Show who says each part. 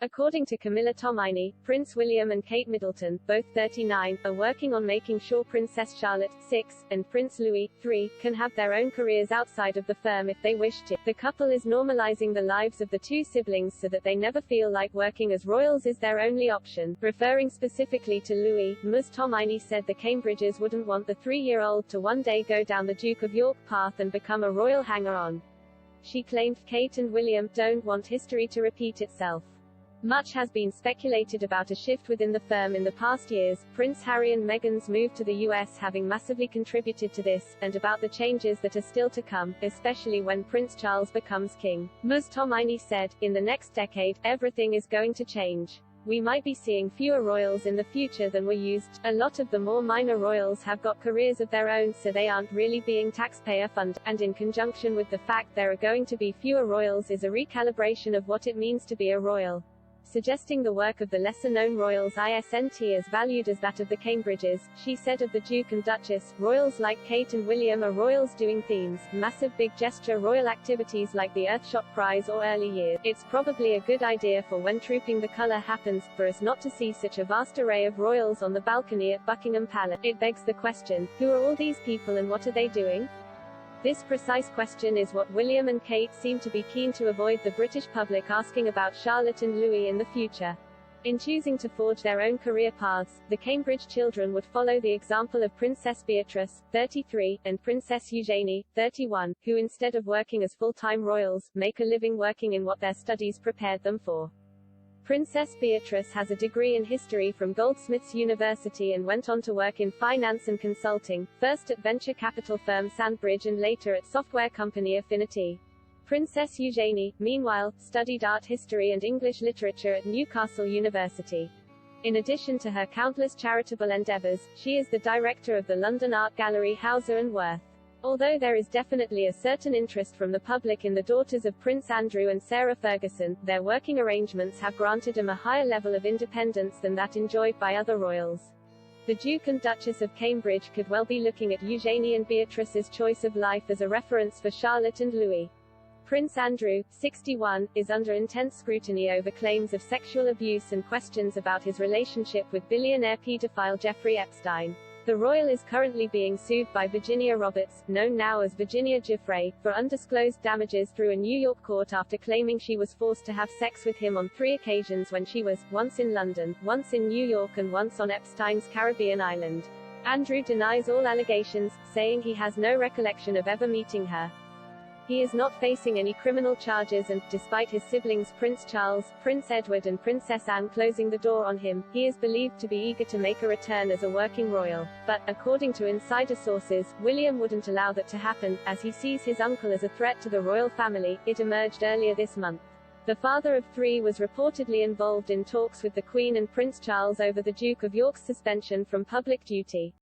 Speaker 1: According to Camilla Tominey, Prince William and Kate Middleton, both 39, are working on making sure Princess Charlotte, 6, and Prince Louis, 3, can have their own careers outside of the firm if they wish to. The couple is normalizing the lives of the two siblings so that they never feel like working as royals is their only option. Referring specifically to Louis, Ms. Tominey said the Cambridges wouldn't want the 3-year-old to one day go down the Duke of York path and become a royal hanger-on. She claimed Kate and William don't want history to repeat itself. Much has been speculated about a shift within the firm in the past years, Prince Harry and Meghan's move to the US having massively contributed to this, and about the changes that are still to come, especially when Prince Charles becomes king. Ms. Tominey said, in the next decade, everything is going to change. We might be seeing fewer royals in the future than were used. A lot of the more minor royals have got careers of their own so they aren't really being taxpayer funded, and in conjunction with the fact there are going to be fewer royals is a recalibration of what it means to be a royal. Suggesting the work of the lesser-known royals isn't as valued as that of the Cambridges, she said of the Duke and Duchess, royals like Kate and William are royals doing themes, massive big gesture royal activities like the Earthshot Prize or early years. It's probably a good idea for when Trooping the Colour happens, for us not to see such a vast array of royals on the balcony at Buckingham Palace. It begs the question, who are all these people and what are they doing? This precise question is what William and Kate seem to be keen to avoid the British public asking about Charlotte and Louis in the future. In choosing to forge their own career paths, the Cambridge children would follow the example of Princess Beatrice, 33, and Princess Eugenie, 31, who instead of working as full-time royals, make a living working in what their studies prepared them for. Princess Beatrice has a degree in history from Goldsmiths University and went on to work in finance and consulting, first at venture capital firm Sandbridge and later at software company Affinity. Princess Eugenie, meanwhile, studied art history and English literature at Newcastle University. In addition to her countless charitable endeavors, she is the director of the London art gallery Hauser and Wirth. Although there is definitely a certain interest from the public in the daughters of Prince Andrew and Sarah Ferguson, their working arrangements have granted them a higher level of independence than that enjoyed by other royals. The Duke and Duchess of Cambridge could well be looking at Eugenie and Beatrice's choice of life as a reference for Charlotte and Louis. Prince Andrew, 61, is under intense scrutiny over claims of sexual abuse and questions about his relationship with billionaire pedophile Jeffrey Epstein. The royal is currently being sued by Virginia Roberts, known now as Virginia Giuffre, for undisclosed damages through a New York court after claiming she was forced to have sex with him on 3 occasions when she was, once in London, once in New York and once on Epstein's Caribbean island. Andrew denies all allegations, saying he has no recollection of ever meeting her. He is not facing any criminal charges and, despite his siblings Prince Charles, Prince Edward and Princess Anne closing the door on him, he is believed to be eager to make a return as a working royal. But, according to insider sources, William wouldn't allow that to happen, as he sees his uncle as a threat to the royal family. It emerged earlier this month. The father of 3 was reportedly involved in talks with the Queen and Prince Charles over the Duke of York's suspension from public duty.